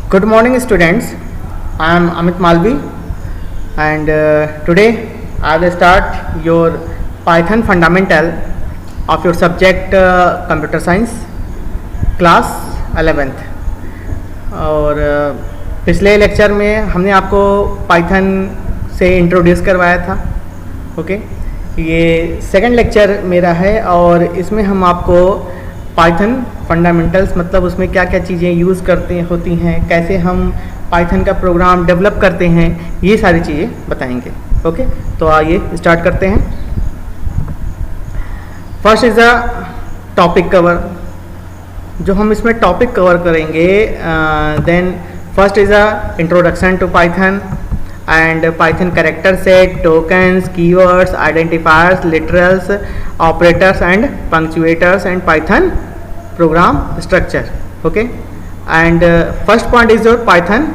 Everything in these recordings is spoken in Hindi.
Good morning, students. I am Amit Malvi, and today I will start your Python fundamental of your subject computer science class 11th. और पिछले लेक्चर में हमने आपको पाइथन से इंट्रोड्यूस करवाया था. ओके, ये सेकंड लेक्चर मेरा है और इसमें हम आपको पाइथन फंडामेंटल्स मतलब उसमें क्या क्या चीज़ें यूज़ करते होती हैं, कैसे हम पाइथन का प्रोग्राम डेवलप करते हैं, ये सारी चीज़ें बताएंगे. ओके, तो आइए स्टार्ट करते हैं. First is a topic cover. जो हम इसमें टॉपिक कवर करेंगे, then first is a introduction to Python and Python character set, tokens, keywords, identifiers, literals, operators and punctuators, and Python program structure. Okay, and first point is your Python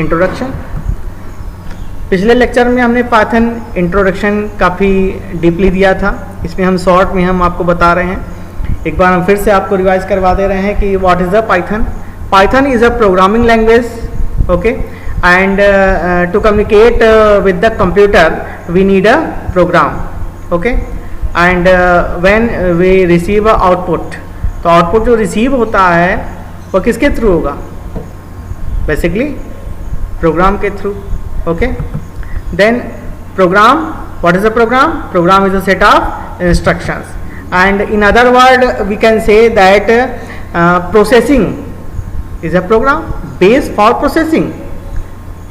introduction. पिछले लेक्चर में हमने Python इंट्रोडक्शन काफ़ी डीपली दिया था. इसमें हम शॉर्ट में हम आपको बता रहे हैं. एक बार हम फिर से आपको रिवाइज करवा दे रहे हैं कि what is the Python. Python is a programming language. Okay, and to communicate with the computer we need a program. Okay, and when we receive a output, तो आउटपुट जो रिसीव होता है वो किसके थ्रू होगा? बेसिकली प्रोग्राम के through. Okay, then program, what is a program? Program is a set of instructions, and in other word we can say that processing is a program, base for processing.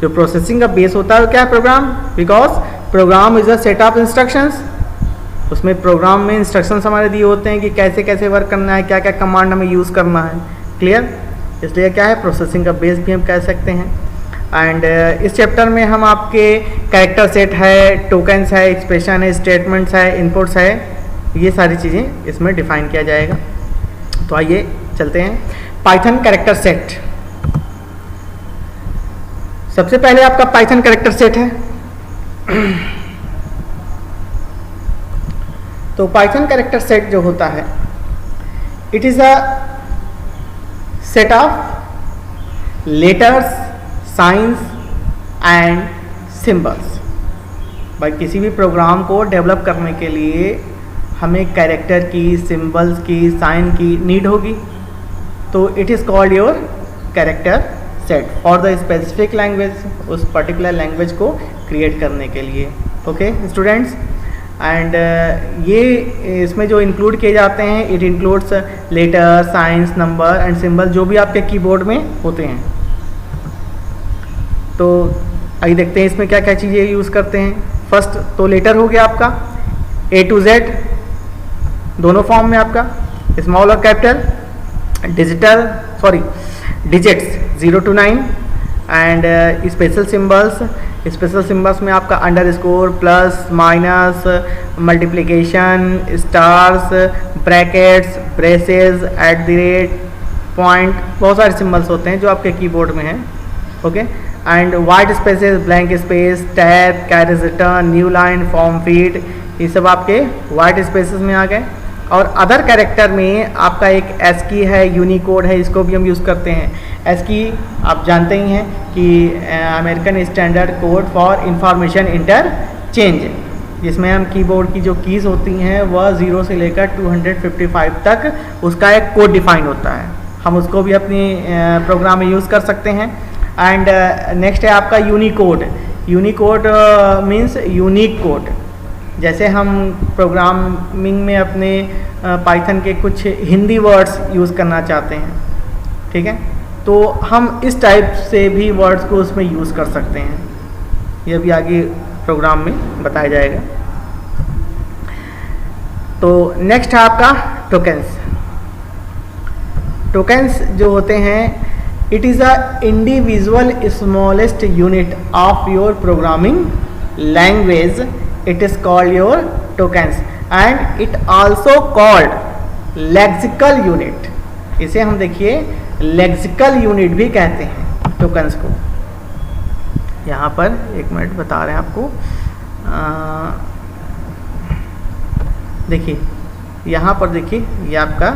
जो प्रोसेसिंग का बेस होता है वो क्या है? Program. Because program is a set of instructions. उसमें प्रोग्राम में इंस्ट्रक्शंस हमारे दिए होते हैं कि कैसे कैसे वर्क करना है, क्या क्या कमांड हमें यूज़ करना है. क्लियर? इसलिए क्या है, प्रोसेसिंग का बेस भी हम कह सकते हैं. एंड इस चैप्टर में हम आपके कैरेक्टर सेट है, टोकन्स है, एक्सप्रेशन है, स्टेटमेंट्स है, इनपुट्स है, ये सारी चीज़ें इसमें डिफाइन किया जाएगा. तो आइए चलते हैं. Python character set. सबसे पहले आपका पाइथन कैरेक्टर सेट है. तो पाइथन कैरेक्टर सेट जो होता है, it is a set of letters, science and symbols. भाई किसी भी प्रोग्राम को डेवलप करने के लिए हमें कैरेक्टर की, सिंबल्स की, साइन की नीड होगी. तो it is called your character set for the specific language, उस पर्टिकुलर लैंग्वेज को क्रिएट करने के लिए. ओके स्टूडेंट्स, एंड ये इसमें जो इंक्लूड किए जाते हैं, it includes letter, science, number and symbol, जो भी आपके कीबोर्ड में होते हैं. तो आइए देखते हैं इसमें क्या क्या चीज़ें यूज़ करते हैं. फर्स्ट तो लेटर हो गया आपका, A to Z दोनों फॉर्म में आपका, स्मॉल और capital, digits 0 to 9, and special symbols. Special symbols में आपका underscore, plus, minus, multiplication, stars, brackets, braces, @, point, बहुत सारे सिंबल्स होते हैं जो आपके कीबोर्ड में हैं. Okay, and white spaces, blank space, tab, carriage return, new line, form feed, ये सब आपके वाइट स्पेसेस में आ गए. और अदर कैरेक्टर में आपका एक ASCII है, यूनिकोड है, इसको भी हम यूज़ करते हैं. ASCII आप जानते ही हैं कि American standard code for information interchange, जिसमें हम कीबोर्ड की जो कीज़ होती हैं वह 0 से लेकर 255 तक उसका एक कोड डिफाइन होता है. हम उसको भी अपनी प्रोग्राम में यूज़ कर सकते हैं. एंड नेक्स्ट है आपका Unicode. Unicode means unique code. जैसे हम प्रोग्रामिंग में अपने पाइथन के कुछ हिंदी वर्ड्स यूज़ करना चाहते हैं, ठीक है, तो हम इस टाइप से भी वर्ड्स को उसमें यूज़ कर सकते हैं. यह भी आगे प्रोग्राम में बताया जाएगा. तो नेक्स्ट है आपका टोकन्स. टोकन्स जो होते हैं, it is a individual smallest unit of your programming language. It is called your tokens and it also called lexical unit. इसे हम देखिए लेक्सिकल यूनिट भी कहते हैं टोकन्स को. यहाँ पर एक मिनट बता रहे हैं आपको. देखिए यहाँ पर देखिए, ये आपका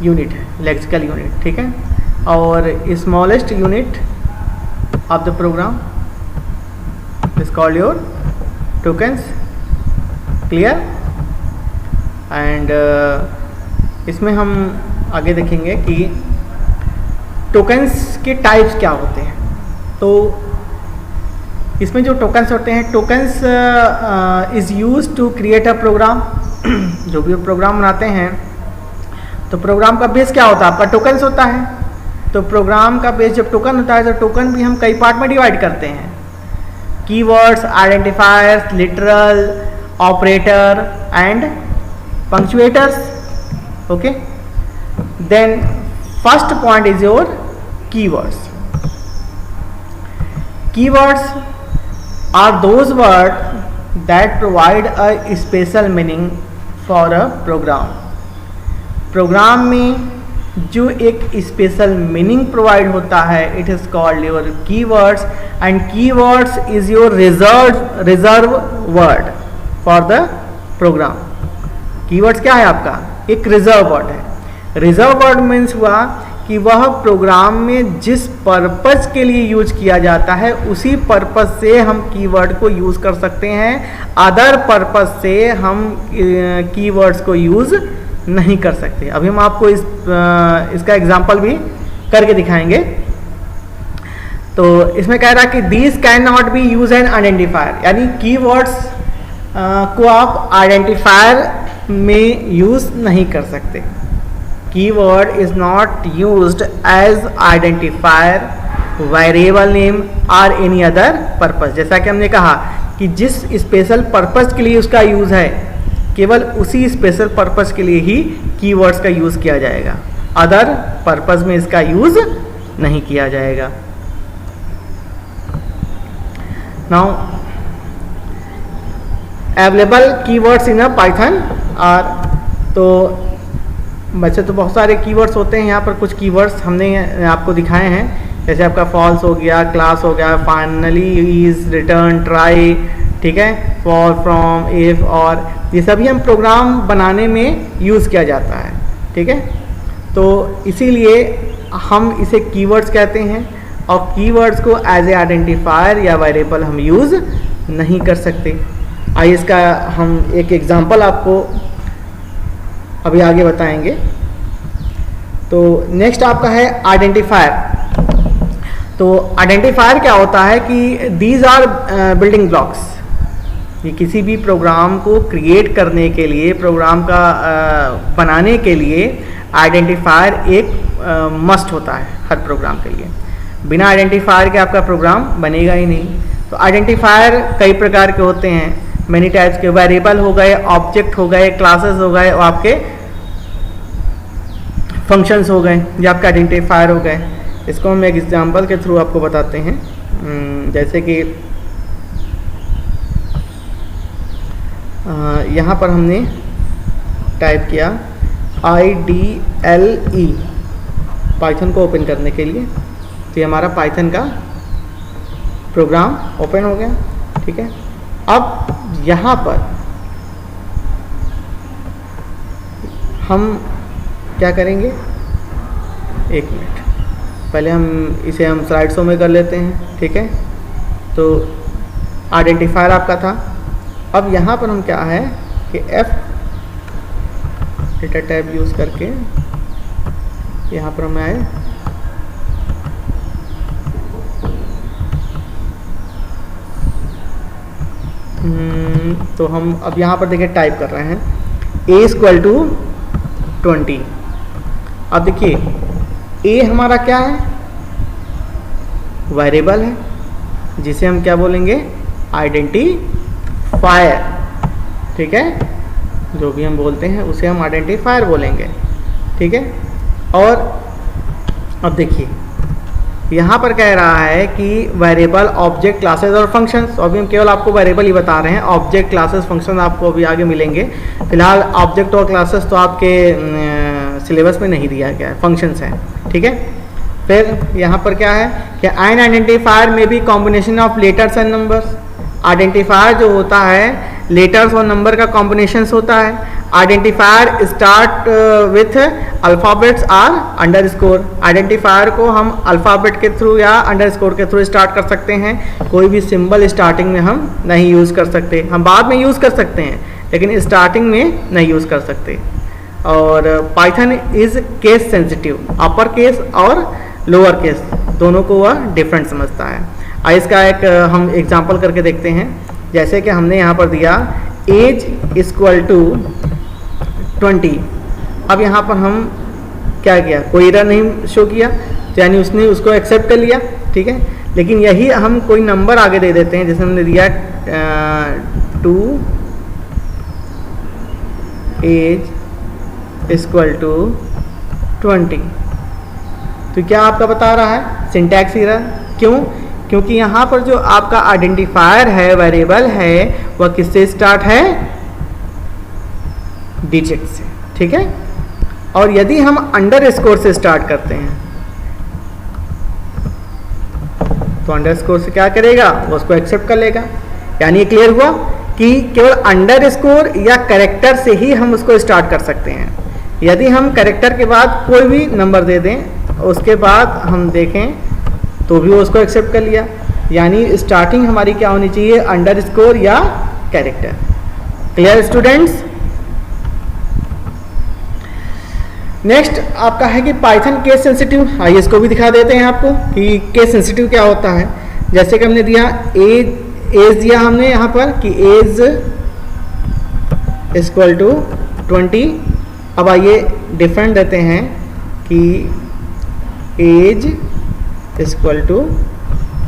यूनिट है, लेक्सिकल यूनिट, ठीक है। और smallest unit of the program is called your tokens, clear. And इसमें हम आगे देखेंगे कि टोकन्स के टाइप्स क्या होते हैं। तो इसमें जो टोकन्स होते हैं, tokens is use to create a program. जो भी प्रोग्राम बनाते हैं तो प्रोग्राम का बेस क्या होता है, आपका टोकन्स होता है। तो प्रोग्राम का बेस जब टोकन होता है तो टोकन भी हम कई पार्ट में डिवाइड करते हैं, keywords, identifiers, literal, operator and punctuators, okay. Then first point is your keywords. Keywords are those words that provide a special meaning for a program. Program में जो एक स्पेशल मीनिंग प्रोवाइड होता है, it is called your keywords. And keywords is your reserve word for the program. Keywords क्या है आपका, एक रिजर्व वर्ड है। रिजर्व वर्ड मीन्स हुआ कि वह प्रोग्राम में जिस पर्पस के लिए यूज किया जाता है उसी पर्पस से हम कीवर्ड को यूज़ कर सकते हैं। अदर पर्पस से हम कीवर्ड्स को यूज़ नहीं कर सकते। अभी हम आपको इसका एग्जांपल भी करके दिखाएंगे। तो इसमें कह रहा है कि these can not B use N identifier, यानी कीवर्ड्स को आप आइडेंटिफायर में यूज़ नहीं कर सकते। Keyword is not used as identifier, variable name or any other purpose। जैसा कि हमने कहा कि जिस स्पेशल पर्पस के लिए उसका यूज़ है, केवल उसी स्पेशल पर्पस के लिए ही कीवर्ड्स का यूज़ किया जाएगा, अदर पर्पस में इसका यूज़ नहीं किया जाएगा। Now available keywords in a Python are, तो वैसे तो बहुत सारे कीवर्ड्स होते हैं, यहाँ पर कुछ कीवर्ड्स हमने आपको दिखाए हैं, जैसे आपका फॉल्स हो गया, क्लास हो गया, फाइनली, इज, रिटर्न, ट्राई, ठीक है, फॉर, फ्रॉम, इफ, और ये सभी हम प्रोग्राम बनाने में यूज़ किया जाता है, ठीक है। तो इसीलिए हम इसे कीवर्ड्स कहते हैं और कीवर्ड्स को एज ए आइडेंटिफायर या वेरिएबल हम यूज़ नहीं कर सकते। आइए इसका हम एक एग्जांपल आपको अभी आगे बताएंगे। तो नेक्स्ट आपका है आइडेंटिफायर। तो आइडेंटिफायर क्या होता है कि दीज आर बिल्डिंग ब्लॉक्स। ये किसी भी प्रोग्राम को क्रिएट करने के लिए, प्रोग्राम का बनाने के लिए आइडेंटिफायर एक मस्ट होता है हर प्रोग्राम के लिए। बिना आइडेंटिफायर के आपका प्रोग्राम बनेगा ही नहीं। तो आइडेंटिफायर कई प्रकार के होते हैं, मैनी टाइप्स के। वेरिएबल हो गए, ऑब्जेक्ट हो गए, क्लासेस हो गए और आपके फंक्शंस हो गए, ये आपके आइडेंटिफायर हो गए। इसको हम एक एग्जांपल के थ्रू आपको बताते हैं। जैसे कि यहाँ पर हमने टाइप किया IDLE पाइथन को ओपन करने के लिए, तो ये हमारा पाइथन का प्रोग्राम ओपन हो गया, ठीक है। अब यहाँ पर हम क्या करेंगे, एक मिनट पहले इसे हम स्लाइड शो में कर लेते हैं, ठीक है। तो आइडेंटिफायर आपका था। अब यहाँ पर हम क्या है कि F डेटा टैब यूज़ करके यहाँ पर हम आए, तो हम अब यहाँ पर देखिए टाइप कर रहे हैं A = 20। अब देखिए A हमारा क्या है, वेरिएबल है, जिसे हम क्या बोलेंगे, आइडेंटिफायर, ठीक है। जो भी हम बोलते हैं उसे हम आइडेंटिफायर बोलेंगे, ठीक है। और अब देखिए यहाँ पर कह रहा है कि वेरिएबल, ऑब्जेक्ट, क्लासेस और फंक्शंस। अभी हम केवल आपको वेरिएबल ही बता रहे हैं, ऑब्जेक्ट, क्लासेस, फंक्शन आपको अभी आगे मिलेंगे। फिलहाल ऑब्जेक्ट और क्लासेस तो आपके सिलेबस में नहीं दिया गया है, फंक्शंस हैं, ठीक है। फिर यहाँ पर क्या है कि एन आइडेंटिफायर में भी combination of letters and numbers. Identifier जो होता है लेटर्स और नंबर का कॉम्बिनेशंस होता है। Identifier start with alphabets or underscore. Identifier को हम अल्फ़ाबेट के थ्रू या अंडरस्कोर के थ्रू स्टार्ट कर सकते हैं। कोई भी सिंबल स्टार्टिंग में हम नहीं यूज़ कर सकते, हम बाद में यूज़ कर सकते हैं लेकिन स्टार्टिंग में नहीं यूज़ कर सकते। और Python is case sensitive, upper case और लोअर केस दोनों को वह डिफरेंट समझता है। आइए इसका एक हम एग्जांपल करके देखते हैं। जैसे कि हमने यहाँ पर दिया एज इक्वल टू 20। अब यहाँ पर हम क्या किया, कोई एरर नहीं शो किया, यानी उसने उसको एक्सेप्ट कर लिया, ठीक है। लेकिन यही हम कोई नंबर आगे दे देते हैं, जैसे हमने दिया 2 एज इक्वल टू 20, तो क्या आपका बता रहा है सिंटैक्स एरर। क्यों? क्योंकि यहाँ पर जो आपका आइडेंटिफायर है, वेरिएबल है, वह किससे स्टार्ट है, डिजिट से, ठीक है। और यदि हम अंडरस्कोर से स्टार्ट करते हैं तो अंडरस्कोर से क्या करेगा, वो उसको एक्सेप्ट कर लेगा। यानी क्लियर हुआ कि केवल अंडरस्कोर या कैरेक्टर से ही हम उसको स्टार्ट कर सकते हैं। यदि हम कैरेक्टर के बाद कोई भी नंबर दे दें, उसके बाद हम देखें तो भी वो उसको एक्सेप्ट कर लिया। यानी स्टार्टिंग हमारी क्या होनी चाहिए, अंडरस्कोर या कैरेक्टर। Clear students. नेक्स्ट आपका है कि पाइथन केस सेंसिटिव। आइए इसको भी दिखा देते हैं आपको कि केस सेंसिटिव क्या होता है। जैसे कि हमने दिया एज दिया हमने यहाँ पर कि एज इक्वल टू 20। अब आइए डिफरेंट देते हैं कि एज इक्वल टू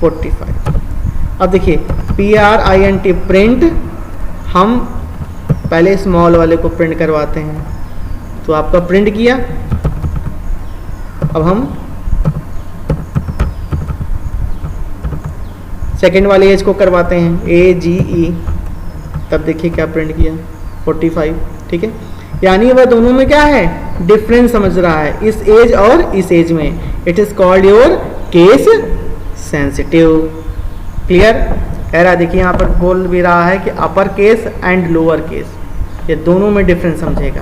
45। अब देखिए PRINT प्रिंट, हम पहले स्मॉल वाले को प्रिंट करवाते हैं, तो आपका प्रिंट किया। अब हम सेकेंड वाले एज को करवाते हैं AGE, तब देखिए क्या प्रिंट किया 45, ठीक है। यानी वह दोनों में क्या है, डिफरेंस समझ रहा है, इस एज और इस एज में। It is called your case sensitive. Clear. कह रहा है देखिए यहाँ पर बोल भी रहा है कि upper case and lower case, ये दोनों में डिफरेंस समझेगा।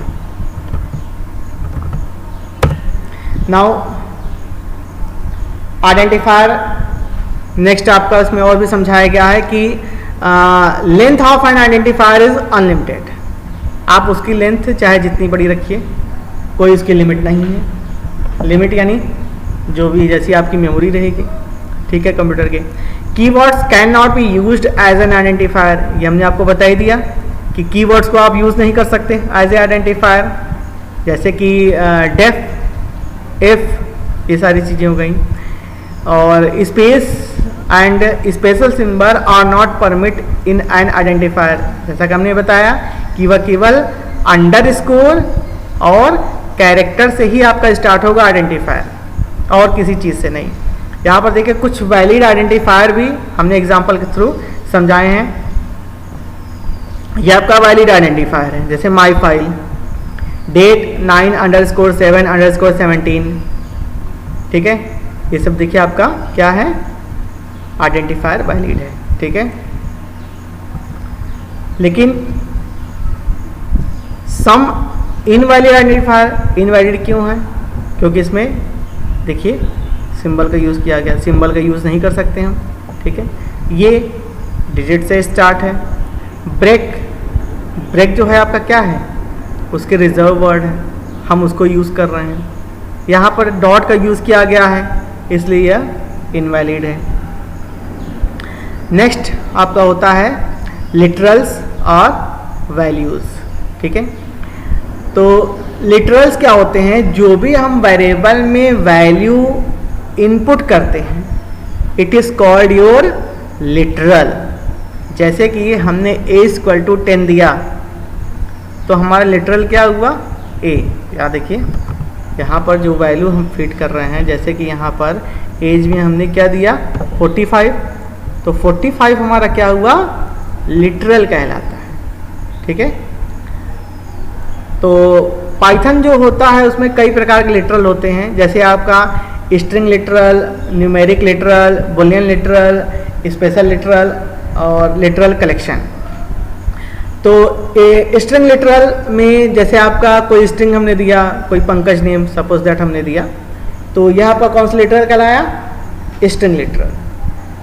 नाउ आइडेंटिफायर, नेक्स्ट आपका इसमें और भी समझाया गया है कि length of N identifier is unlimited. आप उसकी लेंथ चाहे जितनी बड़ी रखिए, कोई उसकी लिमिट नहीं है। लिमिट यानी जो भी जैसी आपकी मेमोरी रहेगी, ठीक है, कंप्यूटर के। Keywords can not be used as an identifier, ये हमने आपको बता ही दिया कि कीवर्ड्स को आप यूज़ नहीं कर सकते एज ए आइडेंटिफायर। जैसे कि डेफ, इफ, ये सारी चीज़ें हो गई। और space and special symbol are not permit in an identifier. जैसा कि हमने बताया कि वह केवल अंडरस्कोर और कैरेक्टर से ही आपका स्टार्ट होगा आइडेंटिफायर, और किसी चीज़ से नहीं। यहाँ पर देखिए कुछ वैलिड आइडेंटिफायर भी हमने एग्जांपल के थ्रू समझाए हैं। यह आपका वैलिड आइडेंटिफायर है, जैसे माई फाइल, डेट 9_7_17, ठीक है। ये सब देखिए आपका क्या है, आइडेंटिफायर वैलिड है, ठीक है। लेकिन सम इनवैलिड आइडेंटिफायर, इनवैलिड क्यों है, क्योंकि इसमें देखिए सिंबल का यूज़ किया गया, सिंबल का यूज़ नहीं कर सकते हम, ठीक है। ये डिजिट से स्टार्ट है। ब्रेक, ब्रेक जो है आपका क्या है, उसके रिजर्व वर्ड है, हम उसको यूज़ कर रहे हैं। यहाँ पर डॉट का यूज़ किया गया है, इसलिए यह इनवैलिड है। नेक्स्ट आपका होता है लिटरल्स और वैल्यूज़, ठीक है। तो लिटरल्स क्या होते हैं, जो भी हम वेरिएबल में वैल्यू इनपुट करते हैं, it is called your literal. जैसे कि हमने a = 10 दिया, तो हमारा लिटरल क्या हुआ, a। या देखिए यहाँ पर जो वैल्यू हम फिट कर रहे हैं, जैसे कि यहाँ पर एज में हमने क्या दिया 45, तो 45 हमारा क्या हुआ, लिटरल कहलाता है, ठीक है। तो पाइथन जो होता है उसमें कई प्रकार के लिटरल होते हैं, जैसे आपका string literal, numeric literal, Boolean literal, special literal. और लिटरल कलेक्शन। तो स्ट्रिंग लिटरल में जैसे आपका कोई स्ट्रिंग हमने दिया, कोई पंकज नेम सपोज दैट हमने दिया, तो यह आपका कौन सा लिटरल कहलाया? String literal.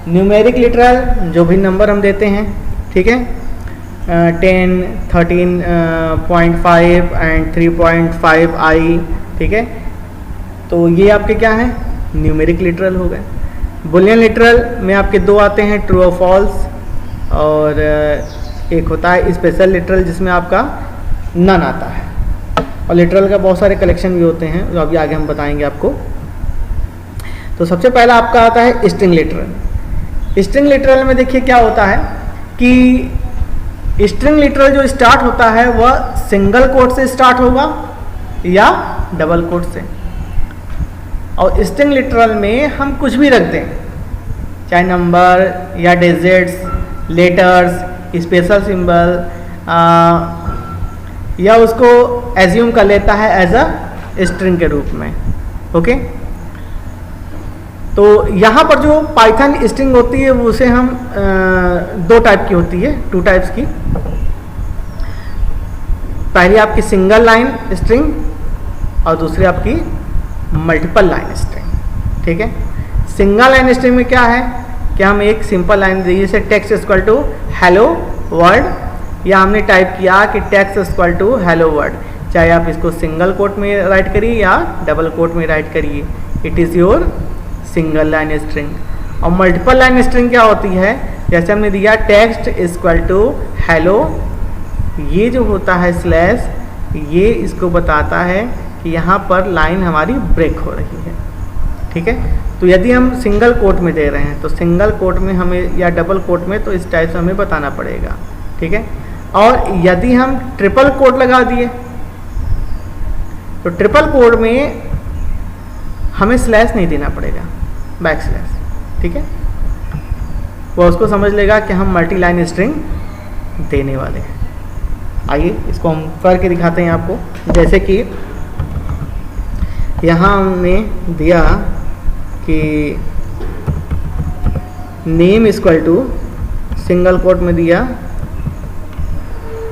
न्यूमेरिक लिटरल जो भी नंबर हम देते हैं, ठीक है, 10, 13.5 एंड 3.5 आई, ठीक है, तो ये आपके क्या हैं? न्यूमेरिक लिटरल हो गए। बुलियन लिटरल में आपके दो आते हैं, ट्रू और फॉल्स, और एक होता है स्पेशल लिटरल जिसमें आपका नन आता है। और लिटरल का बहुत सारे कलेक्शन भी होते हैं जो अभी आगे हम बताएंगे आपको। तो सबसे पहला आपका आता है स्ट्रिंग लिटरल। स्ट्रिंग लिटरल में देखिए क्या होता है कि स्ट्रिंग लिटरल जो स्टार्ट होता है वह सिंगल कोट से स्टार्ट होगा या डबल कोट से। और स्ट्रिंग लिटरल में हम कुछ भी रख दें, चाहे नंबर या डिजिट्स, लेटर्स, स्पेशल सिंबल, या उसको एज्यूम कर लेता है एज अ स्ट्रिंग के रूप में। ओके, तो यहाँ पर जो पाइथन स्ट्रिंग होती है वो उसे हम दो टाइप की होती है, 2 टाइप्स की। पहली आपकी सिंगल लाइन स्ट्रिंग और दूसरी आपकी मल्टीपल लाइन स्ट्रिंग, ठीक है। सिंगल लाइन स्ट्रिंग में क्या है कि हम एक सिंपल लाइन दी, जैसे text equal to hello word, या हमने टाइप किया कि text equal to hello word, चाहे आप इसको सिंगल कोट में राइट करिए या डबल कोट में राइट करिए, it is your single line string. और मल्टीपल लाइन स्ट्रिंग क्या होती है, जैसे हमने दिया टेक्स्ट इक्वल टू हेलो, ये जो होता है स्लैश, ये इसको बताता है कि यहाँ पर लाइन हमारी ब्रेक हो रही है, ठीक है। तो यदि हम सिंगल कोट में दे रहे हैं तो सिंगल कोट में हमें, या डबल कोट में, तो इस टाइप से हमें बताना पड़ेगा, ठीक है। और यदि हम ट्रिपल कोट लगा दिए तो ट्रिपल कोट में हमें स्लैश नहीं देना पड़ेगा, बैक स्लैश, ठीक है। वो उसको समझ लेगा कि हम मल्टी लाइन स्ट्रिंग देने वाले हैं। आइए इसको हम करके दिखाते हैं आपको। जैसे कि यहाँ हमने दिया कि name equal to, single quote में दिया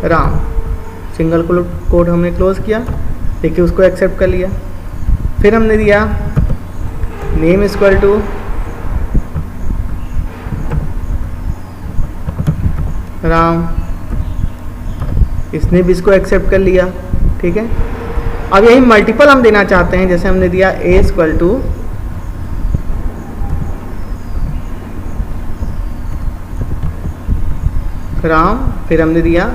राम, सिंगल कोट हमने क्लोज किया, देखिए उसको एक्सेप्ट कर लिया। फिर हमने दिया नेम इक्वल टू राम, इसने भी इसको एक्सेप्ट कर लिया, ठीक है। अब यही मल्टीपल हम देना चाहते हैं, जैसे हमने दिया ए इक्वल टू राम, फिर हमने दिया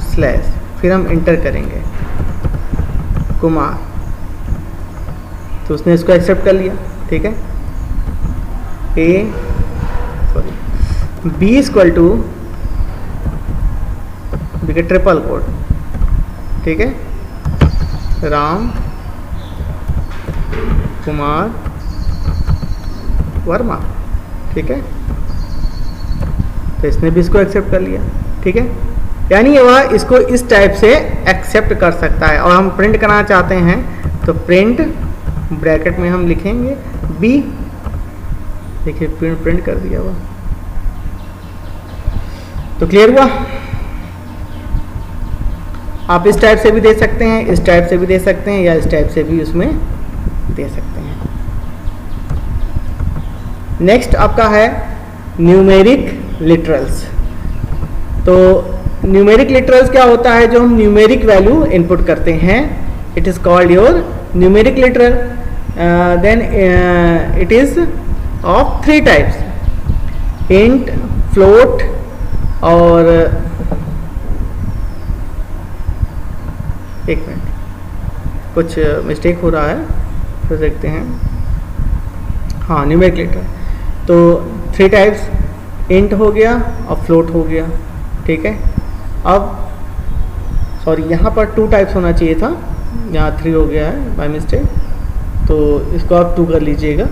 स्लैश, फिर हम इंटर करेंगे कुमार, तो उसने इसको एक्सेप्ट कर लिया, ठीक है। बी इक्वल टू, देखिए ट्रिपल कोट, ठीक है, राम कुमार वर्मा, ठीक है, तो इसने भी इसको एक्सेप्ट कर लिया, ठीक है। यानी वह इसको इस टाइप से एक्सेप्ट कर सकता है। और हम प्रिंट करना चाहते हैं तो प्रिंट ब्रैकेट में हम लिखेंगे बी, देखिए प्रिंट कर दिया हुआ। तो क्लियर हुआ। आप इस टाइप से भी दे सकते हैं, इस टाइप से भी दे सकते हैं, या इस टाइप से भी उसमें दे सकते हैं। नेक्स्ट आपका है न्यूमेरिक लिटरल्स। तो न्यूमेरिक लिटरल्स क्या होता है, जो हम न्यूमेरिक वैल्यू इनपुट करते हैं, it is called your numeric literal. Then it is of 3 types, int, float और एक मिनट, कुछ मिस्टेक हो रहा है, फिर देखते हैं। हाँ, न्यूमेरिक लिटरल तो 3 टाइप्स, इंट हो गया और फ्लोट हो गया, ठीक है। अब सॉरी, यहाँ पर 2 टाइप्स होना चाहिए था, यहाँ 3 हो गया है बाय मिस्टेक, तो इसको आप 2 कर लीजिएगा।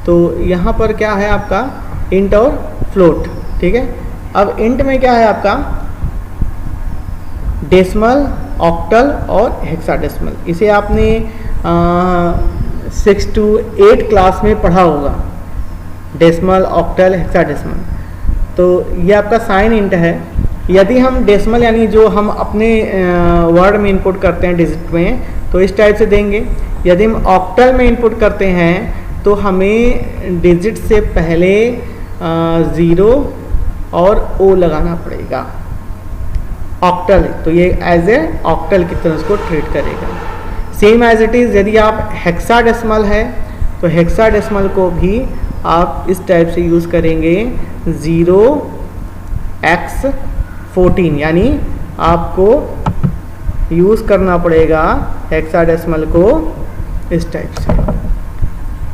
तो यहाँ पर क्या है आपका इंट और फ्लोट, ठीक है। अब इंट में क्या है आपका डेसिमल, ऑक्टल और हेक्साडेसिमल। इसे आपने 6 to 8 क्लास में पढ़ा होगा, डेसिमल, ऑक्टल, हेक्साडेसिमल। तो ये आपका साइन इंट है। यदि हम डेसिमल यानी जो हम अपने वर्ड में इनपुट करते हैं डिजिट में, तो इस टाइप से देंगे। यदि हम ऑक्टल में इनपुट करते हैं तो हमें डिजिट से पहले 0 और O लगाना पड़ेगा। ऑक्टल तो ये एज ए ऑक्टल की तरह उसको ट्रीट करेगा। सेम एज इट इज़ यदि आप हेक्साडेसिमल है तो हेक्साडेसिमल को भी आप इस टाइप से यूज़ करेंगे 0x14, यानी आपको यूज़ करना पड़ेगा हेक्साडेसिमल को इस टाइप से।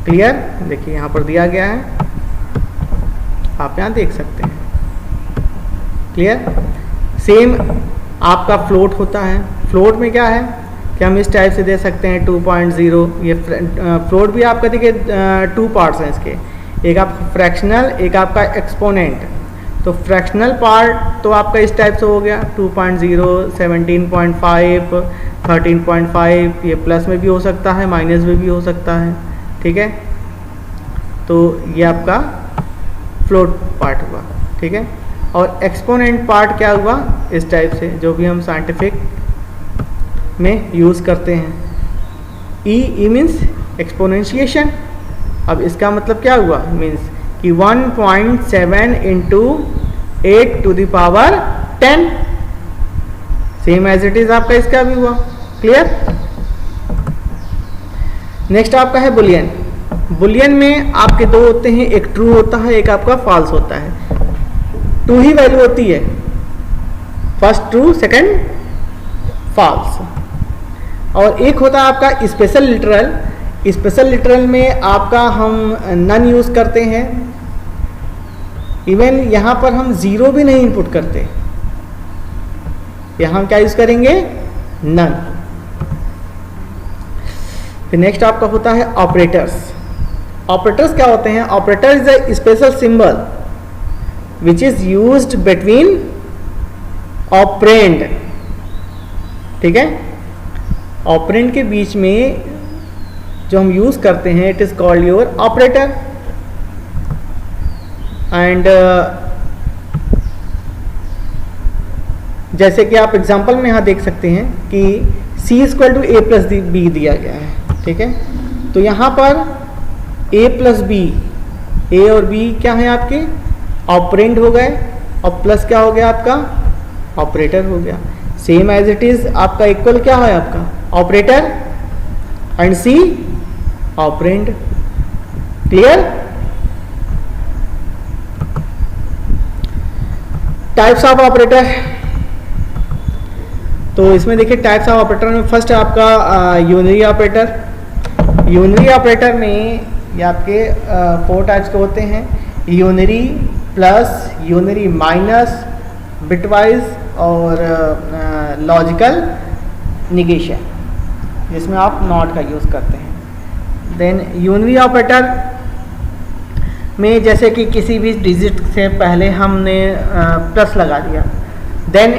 क्लियर? देखिए यहाँ पर दिया गया है, आप यहाँ देख सकते हैं। क्लियर? सेम आपका फ्लोट होता है। फ्लोट में क्या है कि हम इस टाइप से दे सकते हैं 2.0। ये फ्लोट भी आपका देखिए 2 पार्ट्स हैं इसके, एक आपका फ्रैक्शनल, एक आपका एक्सपोनेंट। तो फ्रैक्शनल पार्ट तो आपका इस टाइप से हो गया 2.0, 17.5, 13.5। ये प्लस में भी हो सकता है, माइनस में भी हो सकता है। ठीक है, तो ये आपका फ्लोट पार्ट हुआ। ठीक है, और एक्सपोनेंट पार्ट क्या हुआ इस टाइप से, जो भी हम साइंटिफिक में यूज़ करते हैं। E means exponentiation. अब इसका मतलब क्या हुआ, मीन्स कि 1.7 into 8 to the power 10। Same as it is आपका इसका भी हुआ। क्लियर? नेक्स्ट आपका है बुलियन। बुलियन में आपके दो होते हैं, एक ट्रू होता है, एक आपका फॉल्स होता है। टू ही वैल्यू होती है, फर्स्ट ट्रू सेकंड फॉल्स। और एक होता है आपका स्पेशल लिटरल। स्पेशल लिटरल में आपका हम नन यूज़ करते हैं। इवन यहाँ पर हम 0 भी नहीं इनपुट करते, यहाँ हम क्या यूज़ करेंगे, नन। फिर नेक्स्ट आपका होता है ऑपरेटर्स। ऑपरेटर्स क्या होते हैं? Operator is a special symbol which is used between operand. ठीक है, ऑपरेंड के बीच में जो हम यूज करते हैं, it is called your operator. And जैसे कि आप एग्जांपल में यहाँ देख सकते हैं कि c equal to a plus b दिया गया है। ठीक है, तो यहाँ पर a प्लस बी, a और b क्या है आपके, ऑपरेंड हो गए, और प्लस क्या हो गया आपका, ऑपरेटर हो गया। सेम एज इट इज आपका इक्वल क्या है आपका, operator, and c operand. Clear? Types of operator. तो इसमें देखिए टाइप्स ऑफ ऑपरेटर में फर्स्ट आपका यूनरी ऑपरेटर। यूनरी ऑपरेटर में ये आपके 4 टाइप्स के होते हैं, unary plus, unary minus, bitwise और लॉजिकल निगेशन, जिसमें आप नॉट का यूज़ करते हैं। देन यूनरी ऑपरेटर में जैसे कि किसी भी डिजिट से पहले हमने प्लस लगा दिया, देन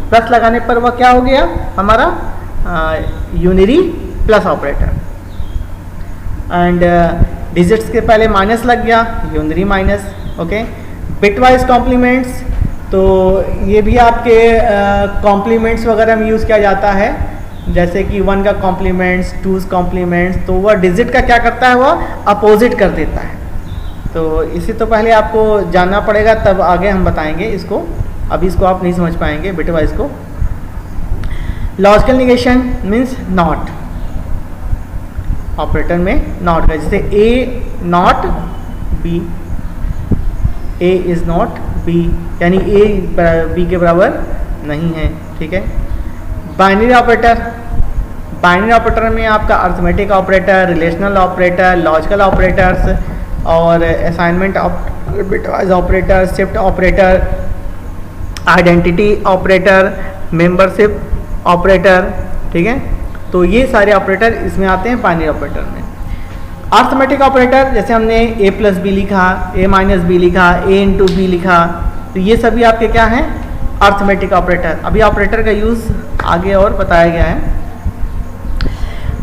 प्लस लगाने पर वह क्या हो गया हमारा unary plus operator. And digits के पहले माइनस लग गया, unary minus. Okay, bitwise complements, तो ये भी आपके कॉम्प्लीमेंट्स वगैरह में यूज़ किया जाता है, जैसे कि 1 का कॉम्प्लीमेंट्स, 2 कॉम्प्लीमेंट्स, तो वह डिजिट का क्या करता है, वह अपोजिट कर देता है। तो इसी तो पहले आपको जानना पड़ेगा, तब आगे हम बताएंगे इसको, अभी इसको आप नहीं समझ पाएंगे बिटवाइज को। Logical negation means not, operator में नॉट का, जैसे A not B, A is not B, यानी ए बी के बराबर नहीं है। ठीक है, बाइनरी ऑपरेटर। बाइनरी ऑपरेटर में आपका arithmetic operator, relational operator, logical operators और assignment bitwise operator, shift operator, identity operator, membership operator. ठीक है, तो ये सारे ऑपरेटर इसमें आते हैं बाइनरी ऑपरेटर में। अर्थमेटिक ऑपरेटर, जैसे हमने a प्लस बी लिखा, a माइनस बी लिखा, a इंटू बी लिखा, तो ये सभी आपके क्या हैं, अर्थमेटिक ऑपरेटर। अभी ऑपरेटर का यूज़ आगे और बताया गया है।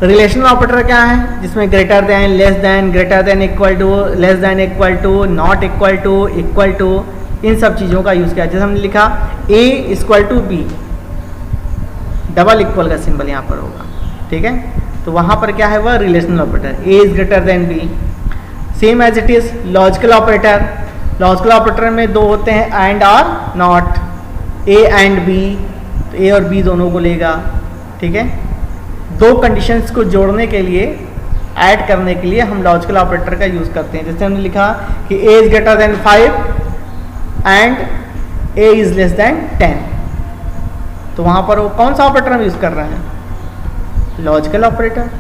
रिलेशनल ऑपरेटर क्या है, जिसमें greater than, less than, greater than equal to, less than equal to, not equal to, equal to, इन सब चीज़ों का यूज़ किया। जैसे हमने लिखा A equal to B, double equal का सिंबल यहाँ पर होगा, ठीक है। तो वहाँ पर क्या है, वह relational operator, a is greater than b. Same as it is logical operator. Logical operator में दो होते हैं, एंड और नॉट, ए एंड बी, तो ए और बी दोनों को लेगा, ठीक है। दो कंडीशंस को जोड़ने के लिए, ऐड करने के लिए हम लॉजिकल ऑपरेटर का यूज़ करते हैं। जैसे हमने लिखा कि A is greater than 5 and A is less than 10, तो वहाँ पर वो कौन सा ऑपरेटर हम यूज़ कर रहे हैं, लॉजिकल ऑपरेटर,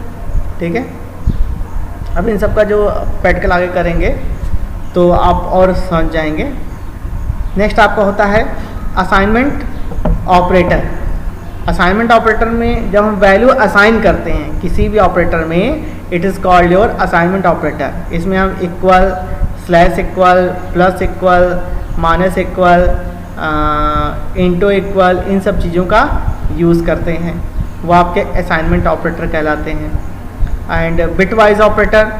ठीक है। अब इन सब का जो प्रैक्टिकल आगे करेंगे तो आप और समझ जाएंगे। नेक्स्ट आपका होता है असाइनमेंट ऑपरेटर। असाइनमेंट ऑपरेटर में जब हम वैल्यू असाइन करते हैं किसी भी ऑपरेटर में, it is called your assignment operator. इसमें हम equal, slash equal, plus equal, minus equal, into equal, इन सब चीज़ों का यूज़ करते हैं, वो आपके असाइनमेंट ऑपरेटर कहलाते हैं। And bit wise operator,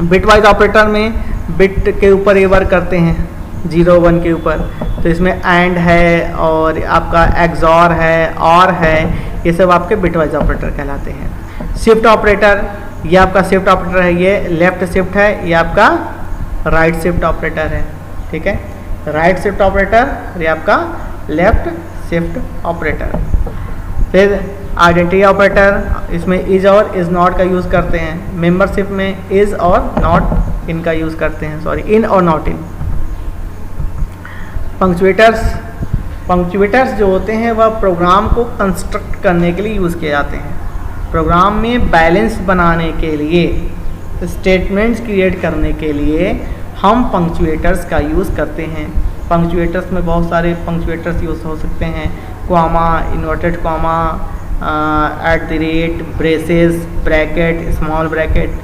bit wise operator में बिट के ऊपर ये वर्क करते हैं, 0 1 के ऊपर। तो इसमें एंड है और आपका एक्सॉर है, और है, ये सब आपके बिट वाइज ऑपरेटर कहलाते हैं। शिफ्ट ऑपरेटर, ये आपका शिफ्ट ऑपरेटर है, ये लेफ्ट शिफ्ट है, ये आपका राइट शिफ्ट ऑपरेटर है, ठीक है। राइट शिफ्ट ऑपरेटर, ये आपका लेफ्ट शिफ्ट ऑपरेटर। फिर आइडेंटिटी ऑपरेटर, इसमें इज और इज़ नॉट का यूज़ करते हैं। मेंबरशिप में इज़ और नॉट इनका यूज़ करते हैं, सॉरी, इन और नॉट इन। पंक्चुएटर्स, पंक्चुएटर्स जो होते हैं वह प्रोग्राम को कंस्ट्रक्ट करने के लिए यूज़ किए जाते हैं। प्रोग्राम में बैलेंस बनाने के लिए, स्टेटमेंट्स क्रिएट करने के लिए हम पंक्चुएटर्स का यूज़ करते हैं। पंक्चुएटर्स में बहुत सारे पंक्चुएटर्स यूज़ हो सकते हैं, comma, inverted comma, at the rate, braces, bracket, small bracket,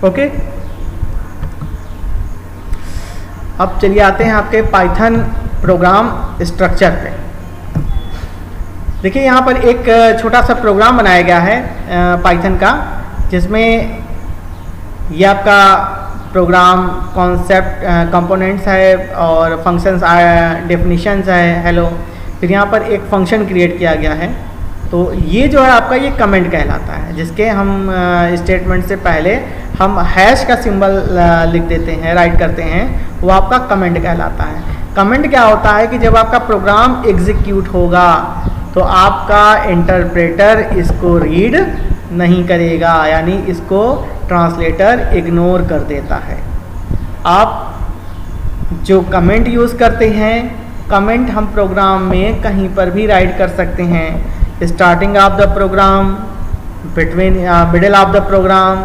okay. अब चलिए आते हैं आपके पाइथन प्रोग्राम स्ट्रक्चर पे। देखिए यहाँ पर एक छोटा सा प्रोग्राम बनाया गया है पाइथन का, जिसमें ये आपका प्रोग्राम कॉन्सेप्ट, कंपोनेंट्स है और फंक्शंस, डेफिनेशंस है, हेलो। फिर यहाँ पर एक फंक्शन क्रिएट किया गया है। तो ये जो है आपका, ये कमेंट कहलाता है, जिसके हम स्टेटमेंट से पहले हम हैश का सिंबल लिख देते हैं, राइट करते हैं, वो आपका कमेंट कहलाता है। कमेंट क्या होता है कि जब आपका प्रोग्राम एग्जीक्यूट होगा तो आपका इंटरप्रेटर इसको रीड नहीं करेगा, यानी इसको ट्रांसलेटर इग्नोर कर देता है। आप जो कमेंट यूज़ करते हैं, कमेंट हम प्रोग्राम में कहीं पर भी राइट कर सकते हैं, starting of the program, between, middle of the program,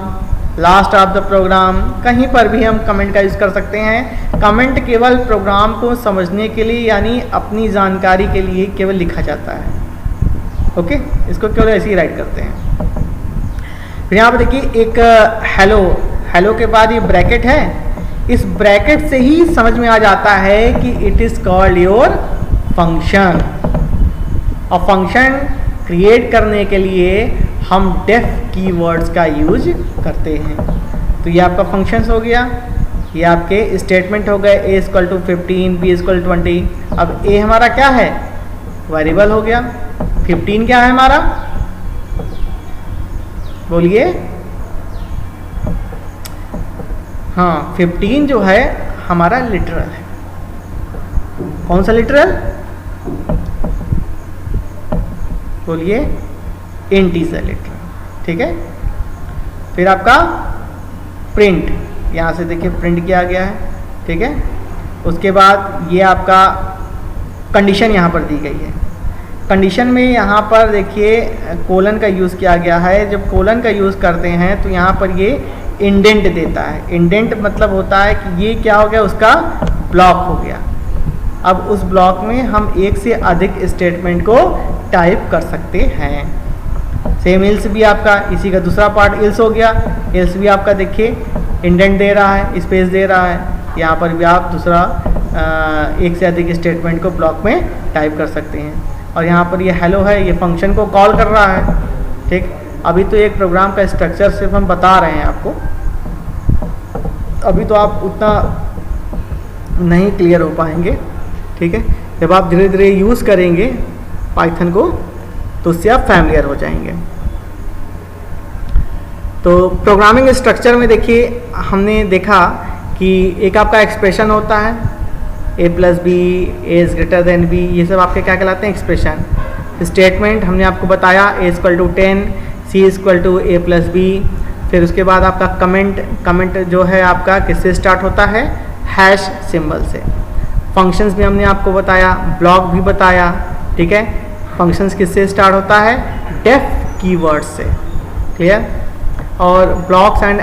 last of the program, कहीं पर भी हम कमेंट का यूज़ कर सकते हैं। कमेंट केवल प्रोग्राम को समझने के लिए, यानी अपनी जानकारी के लिए केवल लिखा जाता है, ओके। इसको केवल ऐसे ही राइट करते हैं। फिर यहाँ पर देखिए एक हेलो, हेलो के बाद ये ब्रैकेट है, इस ब्रैकेट से ही समझ में आ जाता है कि it is called your function. और फंक्शन क्रिएट करने के लिए हम डेफ कीवर्ड्स का यूज करते हैं। तो ये आपका फंक्शंस हो गया, ये आपके स्टेटमेंट हो गए, a equal to 15, b equal 20। अब a हमारा क्या है, वेरिएबल हो गया। 15 क्या है हमारा, बोलिए, हाँ, 15 जो है हमारा लिटरल है। कौन सा लिटरल, बोलिए, इंटीजर लिटरल, ठीक है। फिर आपका प्रिंट, यहाँ से देखिए प्रिंट किया गया है, ठीक है। उसके बाद ये आपका कंडीशन यहाँ पर दी गई है। कंडीशन में यहाँ पर देखिए कोलन का यूज़ किया गया है। जब कोलन का यूज़ करते हैं तो यहाँ पर ये इंडेंट देता है। इंडेंट मतलब होता है कि ये क्या हो गया, उसका ब्लॉक हो गया। अब उस ब्लॉक में हम एक से अधिक स्टेटमेंट को टाइप कर सकते हैं। सेम इल्स भी आपका इसी का दूसरा पार्ट इल्स हो गया। इल्स भी आपका देखिए इंडेंट दे रहा है, स्पेस दे रहा है। यहाँ पर भी आप दूसरा एक से अधिक स्टेटमेंट को ब्लॉक में टाइप कर सकते हैं। और यहाँ पर ये हेलो है, ये फंक्शन को कॉल कर रहा है। ठीक, अभी तो एक प्रोग्राम का स्ट्रक्चर सिर्फ हम बता रहे हैं आपको, अभी तो आप उतना नहीं क्लियर हो पाएंगे। ठीक है, जब आप धीरे धीरे यूज़ करेंगे पाइथन को तो उससे आप फैमिलियर हो जाएंगे। तो प्रोग्रामिंग स्ट्रक्चर में देखिए हमने देखा कि एक आपका एक्सप्रेशन होता है a plus b, a is greater than b, ये सब आपके क्या कहलाते हैं, एक्सप्रेशन। स्टेटमेंट हमने आपको बताया a equal to 10, c equal to a plus b. फिर उसके बाद आपका कमेंट जो है आपका किससे स्टार्ट होता है, हैश सिंबल से। फंक्शंस भी हमने आपको बताया, ब्लॉक भी बताया। ठीक है, फंक्शंस किससे स्टार्ट होता है, डेफ कीवर्ड से। क्लियर। और blocks and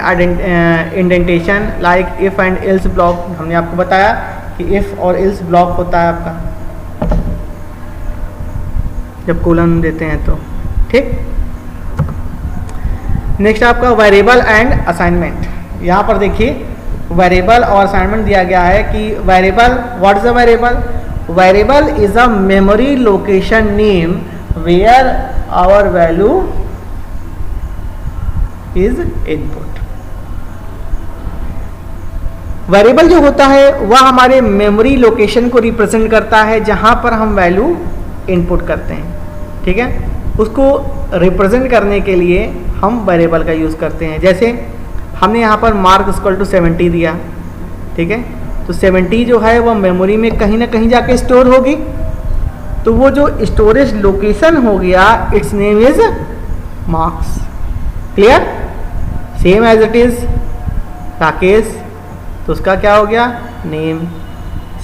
indentation like if and else block हमने आपको बताया कि इफ़ और एल्स ब्लॉक होता है आपका जब कोलन देते हैं तो। ठीक, नेक्स्ट आपका वेरिएबल एंड असाइनमेंट। यहाँ पर देखिए वेरिएबल और असाइनमेंट दिया गया है कि variable, what is a variable, variable is a memory location name where our value is input. Variable जो होता है वह हमारे मेमोरी लोकेशन को रिप्रेजेंट करता है जहां पर हम वैल्यू इनपुट करते हैं। ठीक है, उसको रिप्रेजेंट करने के लिए हम वेरिएबल का यूज़ करते हैं। जैसे हमने यहाँ पर मार्क इक्वल टू 70 दिया। ठीक है, तो 70 जो है वह मेमोरी में कहीं ना कहीं जाके स्टोर होगी, तो वो जो स्टोरेज लोकेशन हो गया its name is marks. Clear, same as it is Rakesh, तो उसका क्या हो गया, name.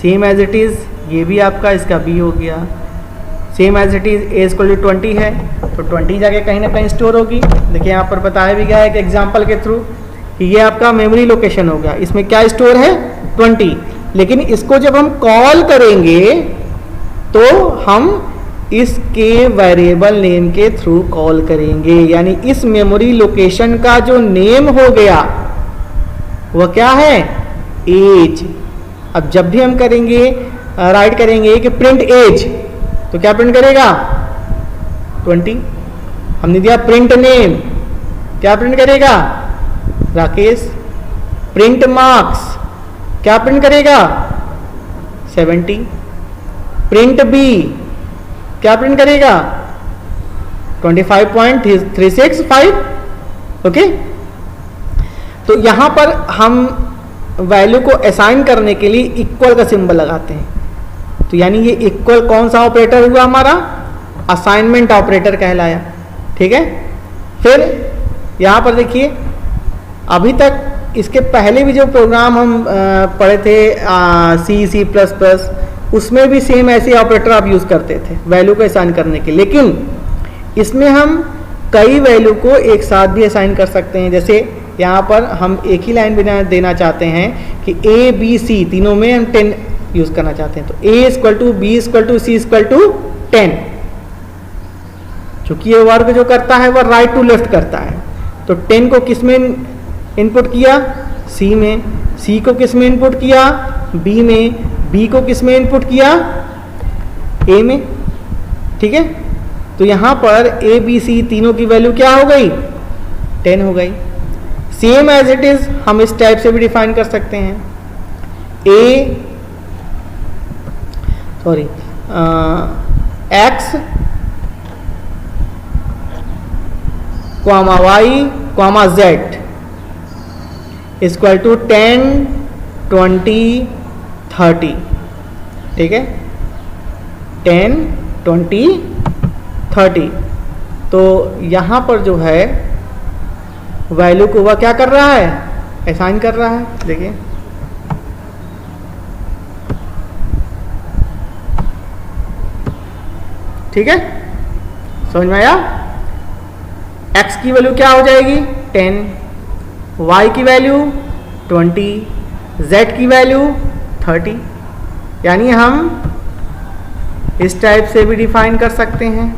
Same as it is ये भी आपका, इसका बी हो गया। Same as it is a equal to 20 है, तो 20 जाके कहीं ना कहीं स्टोर होगी। देखिए यहाँ पर बताया भी गया है कि एग्जाम्पल के थ्रू कि ये आपका मेमोरी लोकेशन हो गया, इसमें क्या स्टोर है 20, लेकिन इसको जब हम कॉल करेंगे तो हम इसके वेरिएबल नेम के थ्रू कॉल करेंगे, यानी इस मेमोरी लोकेशन का जो नेम हो गया वह क्या है, एज। अब जब भी हम करेंगे राइट करेंगे कि प्रिंट एज, तो क्या प्रिंट करेगा 20। हमने दिया प्रिंट नेम, क्या प्रिंट करेगा राकेश। प्रिंट मार्क्स, क्या प्रिंट करेगा 70। प्रिंट बी, क्या प्रिंट करेगा 25.365। ओके, तो यहां पर हम वैल्यू को असाइन करने के लिए इक्वल का सिंबल लगाते हैं। तो यानी ये इक्वल कौन सा ऑपरेटर हुआ हमारा, असाइनमेंट ऑपरेटर कहलाया। ठीक है, फिर यहां पर देखिए अभी तक इसके पहले भी जो प्रोग्राम हम पढ़े थे सी प्लस प्लस, उसमें भी सेम ऐसे ऑपरेटर आप यूज़ करते थे वैल्यू को असाइन करने के, लेकिन इसमें हम कई वैल्यू को एक साथ भी असाइन कर सकते हैं। जैसे यहाँ पर हम एक ही लाइन देना चाहते हैं कि ए बी सी तीनों में हम 10 यूज़ करना चाहते हैं, तो A equal to B equal to C equal to 10। चूंकि ये वर्ग जो करता है वह राइट टू लेफ्ट करता है, तो 10 को किस में इनपुट किया, सी में। सी को किस में इनपुट किया, बी में। बी को किस में इनपुट किया, ए में। ठीक है, तो यहां पर ए बी सी तीनों की वैल्यू क्या हो गई 10 हो गई। सेम एज इट इज हम इस टाइप से भी डिफाइन कर सकते हैं, x comma y comma z equal to 10, 20, 30। ठीक है, 10, 20, 30। तो यहाँ पर जो है वैल्यू को वह क्या कर रहा है, असाइन कर रहा है। देखिए ठीक है, समझ में आया। x की वैल्यू क्या हो जाएगी 10, y की वैल्यू 20, z की वैल्यू 30। यानी हम इस टाइप से भी डिफाइन कर सकते हैं,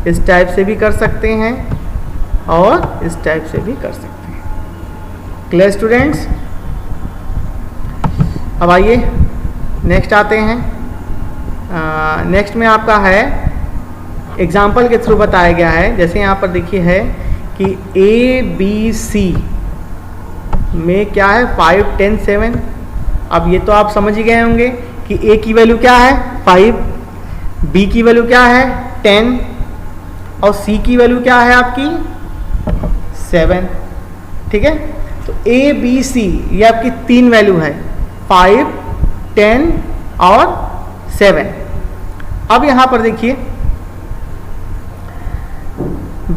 इस टाइप से भी कर सकते हैं और इस टाइप से भी कर सकते हैं। क्लियर स्टूडेंट्स, अब आइए नेक्स्ट आते हैं। नेक्स्ट में आपका है एग्जाम्पल के थ्रू बताया गया है। जैसे यहाँ पर देखिए है कि ए बी सी में क्या है 5, 10, 7। अब ये तो आप समझ ही गए होंगे कि ए की वैल्यू क्या है 5, बी की वैल्यू क्या है 10 और सी की वैल्यू क्या है आपकी 7। ठीक है, तो ए बी सी ये आपकी 3 वैल्यू है 5, 10 और 7। अब यहां पर देखिए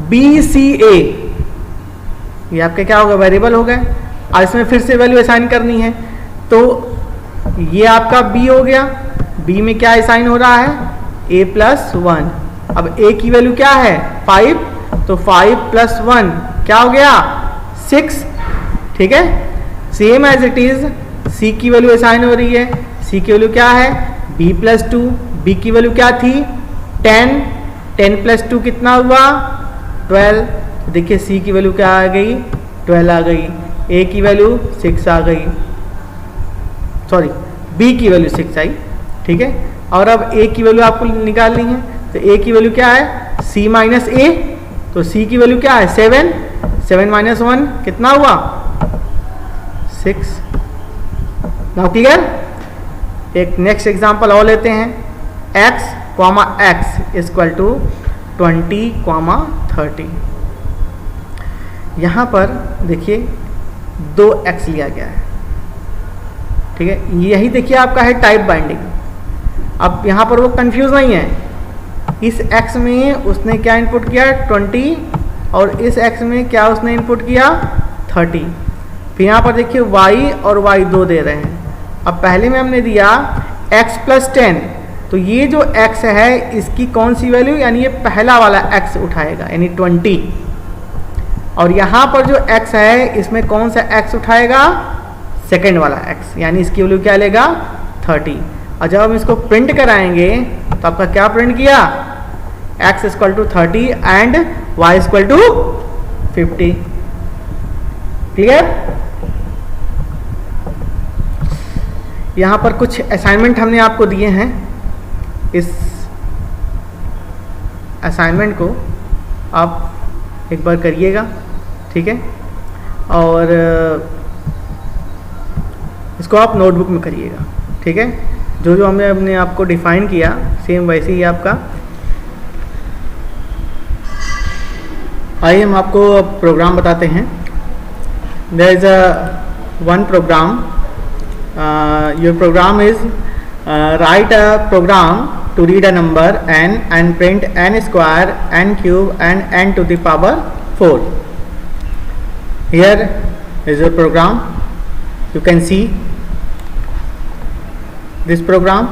बी सी ए ये आपके क्या होगा वेरिएबल हो गए। और इसमें फिर से वैल्यू असाइन करनी है, तो ये आपका बी हो गया। बी में क्या असाइन हो रहा है a+1। अब a की वैल्यू क्या है 5, तो 5+1 क्या हो गया 6। ठीक है, same as it is c की वैल्यू असाइन हो रही है। c की वैल्यू क्या है b+2। b की वैल्यू क्या थी 10, 10+2 कितना हुआ 12। देखिए c की वैल्यू क्या आ गई 12 आ गई। a की वैल्यू 6 आ गई, सॉरी b की वैल्यू 6 आई। ठीक है, और अब a की वैल्यू आपको निकालनी है, तो a की वैल्यू क्या है c माइनस a, तो c की वैल्यू क्या है 7, 7 माइनस 1 कितना हुआ 6। Now clear. एक नेक्स्ट एग्जांपल और लेते हैं x, x इक्वल टू 20, 30। यहाँ पर देखिए 2x लिया गया है। ठीक है, यही देखिए आपका है टाइप बाइंडिंग। अब यहाँ पर वो कंफ्यूज नहीं है, इस x में उसने क्या इनपुट किया 20 और इस x में क्या उसने इनपुट किया 30। फिर यहाँ पर देखिए y और y दो दे रहे हैं। अब पहले में हमने दिया x+10, तो ये जो x है इसकी कौन सी वैल्यू, यानी ये पहला वाला x उठाएगा यानी 20। और यहाँ पर जो x है इसमें कौन सा x उठाएगा सेकेंड वाला x, यानी इसकी वैल्यू क्या लेगा 30। और जब हम इसको प्रिंट कराएंगे तो आपका क्या प्रिंट किया x equal to 30 and y equal to 50। Clear. यहाँ पर कुछ असाइनमेंट हमने आपको दिए हैं, इस असाइनमेंट को आप एक बार करिएगा। ठीक है, और इसको आप नोटबुक में करिएगा। ठीक है, जो जो हमने आपको डिफाइन किया सेम वैसे ही आपका। आइए हम आपको प्रोग्राम बताते हैं। There is a one program, your program is write a program to read a number n and print n square, n cube and n to the power 4. Here is your program. You can see this program.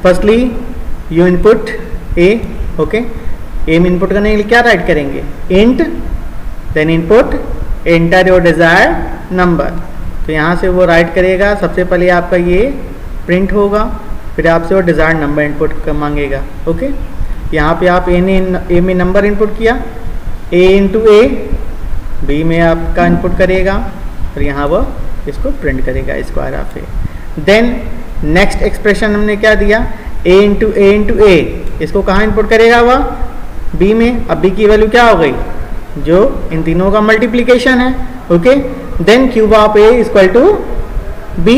Firstly you input a, okay, a में input करने के लिए क्या write करेंगे int, then input enter your desired number। तो यहाँ से वो write करेगा, सबसे पहले आपका ये print होगा, फिर आपसे वो डिज़ायर्ड नंबर इनपुट मांगेगा। ओके, यहाँ पे आप ए में नंबर इनपुट किया, a इंटू ए, बी में आपका इनपुट करेगा और यहाँ वो इसको प्रिंट करेगा square of a. Then next expression हमने क्या दिया a इंटू ए, इसको कहाँ इनपुट करेगा वह b में। अब b की वैल्यू क्या हो गई जो इन तीनों का मल्टीप्लीकेशन है। Okay, then cube of a equal to b,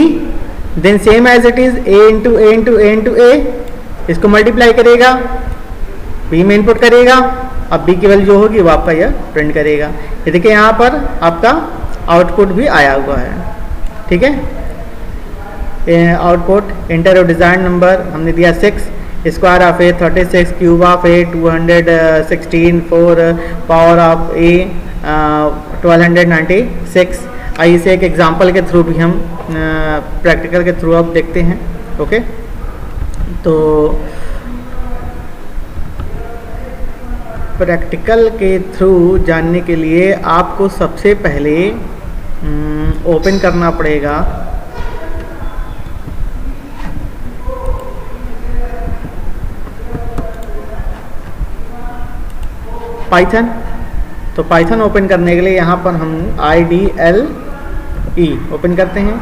then same as it is a into A, इसको मल्टीप्लाई करेगा, b में इनपुट करेगा, अब b की वैल्यू जो होगी वो आपका यह प्रिंट करेगा। ये देखिए यहाँ पर आपका आउटपुट भी आया हुआ है। ठीक है, आउटपुट इंटर और डिजाइन नंबर हमने दिया 6, square of A 36, cube of A 216, 4 power of A 1296। आइए से एक एग्जांपल के थ्रू भी हम प्रैक्टिकल के थ्रू अब देखते हैं। ओके, तो प्रैक्टिकल के थ्रू जानने के लिए आपको सबसे पहले ओपन करना पड़ेगा पाइथन। तो पाइथन ओपन करने के लिए यहाँ पर हम IDLE ओपन करते हैं,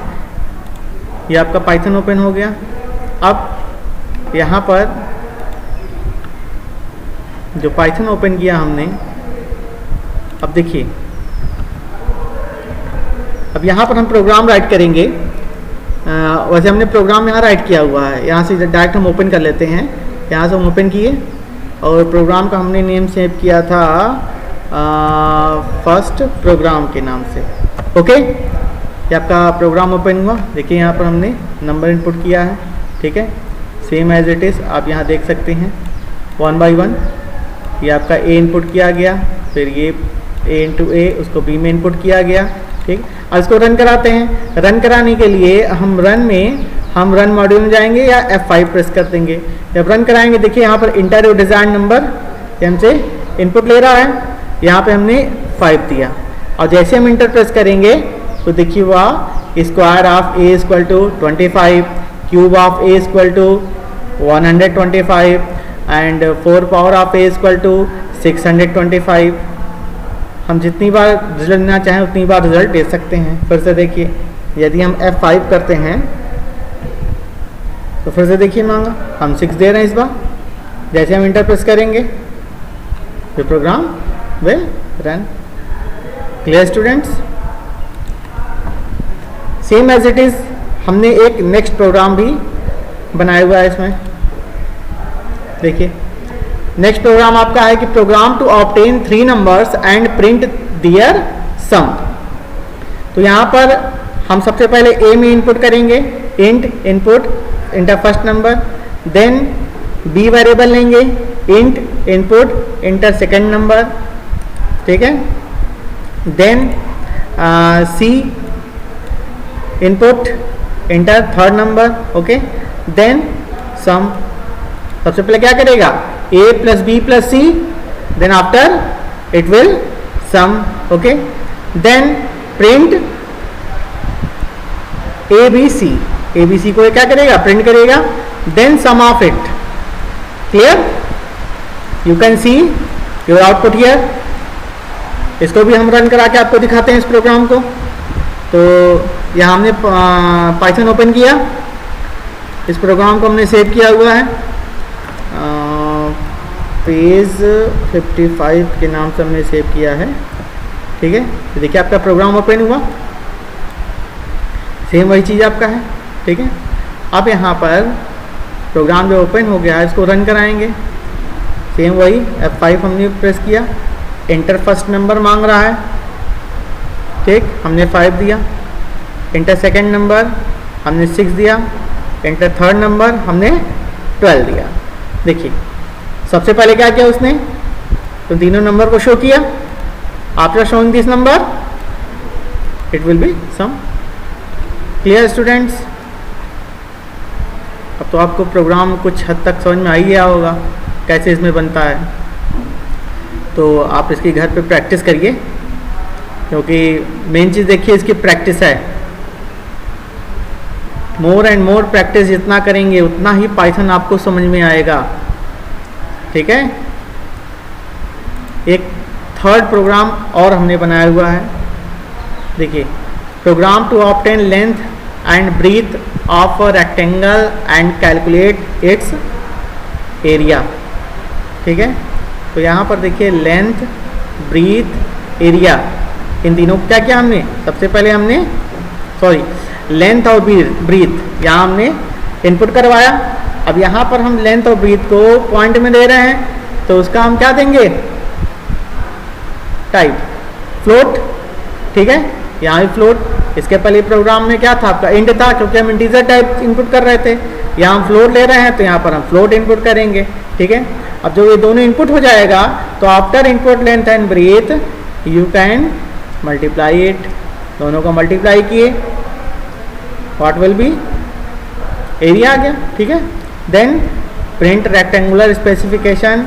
ये आपका पाइथन ओपन हो गया। अब यहाँ पर जो पाइथन ओपन किया हमने, अब देखिए अब यहाँ पर हम प्रोग्राम राइट करेंगे। वैसे हमने प्रोग्राम यहाँ राइट किया हुआ है, यहाँ से डायरेक्ट हम ओपन कर लेते हैं। यहाँ से हम ओपन किए और प्रोग्राम का हमने नेम सेव किया था फर्स्ट प्रोग्राम के नाम से। ओके, ये आपका प्रोग्राम ओपन हुआ। देखिए यहाँ पर हमने नंबर इनपुट किया है, ठीक है, सेम एज इट इज़ आप यहाँ देख सकते हैं 1 by 1। ये आपका ए इनपुट किया गया, फिर ये ए इंटू ए उसको बी में इनपुट किया गया, ठीक। अब इसको रन कराते हैं। रन कराने के लिए हम रन मॉड्यूल में जाएंगे या F5 प्रेस कर देंगे। जब रन कराएंगे देखिए यहाँ पर इंटर डिज़ाइन नंबर हमसे इनपुट ले रहा है, यहाँ पे हमने 5 दिया और जैसे हम इंटर प्रेस करेंगे तो देखिए वह square of a equal to 25, cube of a equal to 125 and 4 power of a equal to 625। हम जितनी बार रिजल्ट लेना चाहें उतनी बार रिजल्ट दे सकते हैं। फिर से देखिए यदि हम F5 करते हैं तो फिर से देखिए मांगा हम 6 दे रहे हैं इस बार। जैसे हम इंटर प्रेस करेंगे तो program will run. Clear students? Same as it is हमने एक नेक्स्ट प्रोग्राम भी बनाया हुआ है इसमें। देखिए नेक्स्ट प्रोग्राम आपका है कि program to obtain 3 numbers and print their sum. तो यहाँ पर हम सबसे पहले ए में इनपुट करेंगे, int input enter first number, then B variable लेंगे, int input enter second number, ठीक है, then C input enter third number, okay, then sum. सबसे पहले क्या करेगा a plus B plus C, then after it will sum, okay, then print A B C को क्या करेगा प्रिंट करेगा, then sum of it. Clear? You can see your output here. इसको भी हम रन करा के आपको दिखाते हैं इस प्रोग्राम को। तो यहाँ हमने पाइथन ओपन किया, इस प्रोग्राम को हमने सेव किया हुआ है, पेज 55 के नाम से हमने सेव किया है, ठीक है। तो देखिए आपका प्रोग्राम ओपन हुआ, सेम वही चीज़ आपका है, ठीक है। अब यहाँ पर प्रोग्राम जो ओपन हो गया है इसको रन कराएंगे। सेम वही F5 हमने प्रेस किया, इंटर फर्स्ट नंबर मांग रहा है, ठीक, हमने 5 दिया, इंटर सेकेंड नंबर हमने 6 दिया, इंटर थर्ड नंबर हमने 12 दिया। देखिए सबसे पहले क्या किया उसने, तो तीनों नंबर को शो किया। After showing this number it will be sum. Clear students? अब तो आपको प्रोग्राम कुछ हद तक समझ में आ ही गया होगा कैसे इसमें बनता है। तो आप इसकी घर पे प्रैक्टिस करिए, क्योंकि मेन चीज़ देखिए इसकी प्रैक्टिस है। मोर एंड मोर प्रैक्टिस जितना करेंगे उतना ही पाइथन आपको समझ में आएगा, ठीक है। एक थर्ड प्रोग्राम और हमने बनाया हुआ है। देखिए program to obtain length and breadth of a rectangle and calculate its area, ठीक है। तो यहाँ पर देखिए लेंथ, ब्रीथ, एरिया, इन तीनों को क्या किया हमने, सबसे पहले हमने लेंथ और ब्रीथ यहाँ हमने इनपुट करवाया। अब यहाँ पर हम लेंथ और ब्रीथ को पॉइंट में दे रहे हैं, तो उसका हम क्या देंगे, टाइप फ्लोट, ठीक है। यहाँ भी फ्लोट, इसके पहले प्रोग्राम में क्या था आपका इंट था, क्योंकि हम इंटीजर टाइप इनपुट कर रहे थे। यहाँ हम फ्लोट ले रहे हैं तो यहाँ पर हम फ्लोट इनपुट करेंगे, ठीक है। अब जो ये दोनों इनपुट हो जाएगा तो after input length and breadth you can multiply it. दोनों को मल्टीप्लाई किए, व्हाट विल बी, एरिया आ गया, ठीक है। Then print rectangular specification,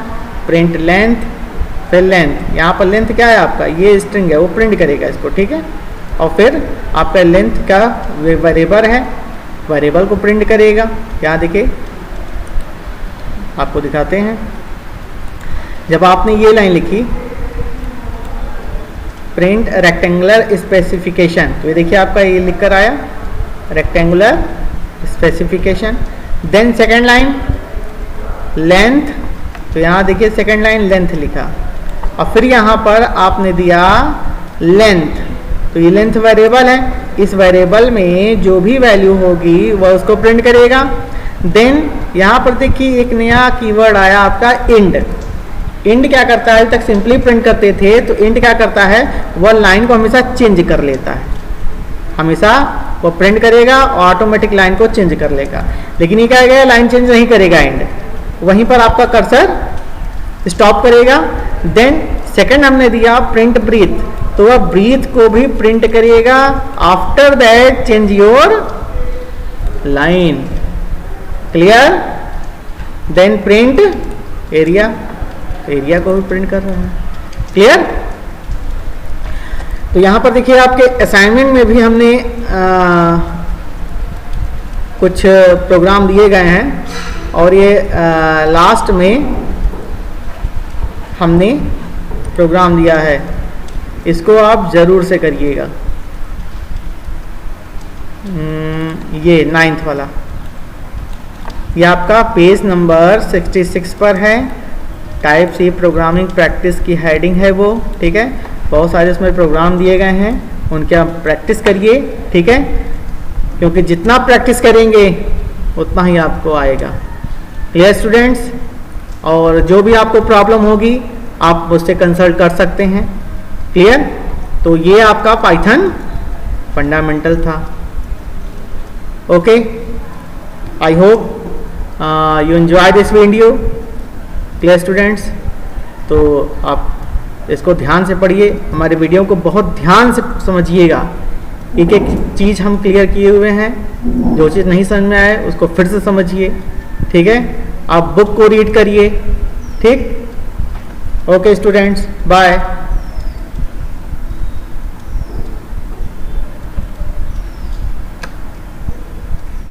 print length, फिर लेंथ, यहाँ पर लेंथ क्या है आपका, ये स्ट्रिंग है वो प्रिंट करेगा इसको, ठीक है। और फिर आपका लेंथ का वेरिएबल है, वेरिएबल को प्रिंट करेगा। यहाँ देखिए आपको दिखाते हैं, जब आपने ये लाइन लिखी प्रिंट रेक्टेंगुलर स्पेसिफिकेशन, तो ये देखिए आपका ये लिख कर आया rectangular specification. Then second line length तो यहाँ देखिए सेकंड लाइन लेंथ लिखा, और फिर यहाँ पर आपने दिया लेंथ, तो ये लेंथ वेरिएबल है, इस वेरिएबल में जो भी वैल्यू होगी वह उसको प्रिंट करेगा। देन यहाँ पर देखिए एक नया कीवर्ड आया आपका इंड। इंड क्या करता है, तक सिंपली प्रिंट करते थे, तो इंड क्या करता है, वह लाइन को हमेशा चेंज कर लेता है, हमेशा वो प्रिंट करेगा और ऑटोमेटिक लाइन को चेंज कर लेगा। लेकिन ये क्या करेगा, लाइन चेंज नहीं करेगा, इंड वहीं पर आपका कर्सर स्टॉप करेगा। देन सेकंड हमने दिया प्रिंट ब्रीथ, तो वह ब्रीथ को भी प्रिंट करेगा, after that change your line, clear. Then print area, area को भी प्रिंट कर रहा है, क्लियर। तो यहाँ पर देखिए आपके असाइनमेंट में भी हमने कुछ प्रोग्राम दिए गए हैं, और ये लास्ट में हमने प्रोग्राम दिया है, इसको आप ज़रूर से करिएगा। ये 9th वाला, ये आपका पेज नंबर 66 पर है, टाइप सी प्रोग्रामिंग प्रैक्टिस की हेडिंग है वो, ठीक है। बहुत सारे इसमें प्रोग्राम दिए गए हैं, उनके आप प्रैक्टिस करिए, ठीक है, क्योंकि जितना प्रैक्टिस करेंगे उतना ही आपको आएगा। क्लियर स्टूडेंट्स, और जो भी आपको प्रॉब्लम होगी आप मुझसे कंसल्ट कर सकते हैं, क्लियर। तो ये आपका पाइथन फंडामेंटल था। Okay, I hope you enjoy this video. Clear students, तो आप इसको ध्यान से पढ़िए, हमारे वीडियो को बहुत ध्यान से समझिएगा, एक एक चीज़ हम क्लियर किए हुए हैं, जो चीज़ नहीं समझ में आए उसको फिर से समझिए, ठीक है। आप बुक को रीड करिए, ठीक। Okay students, bye.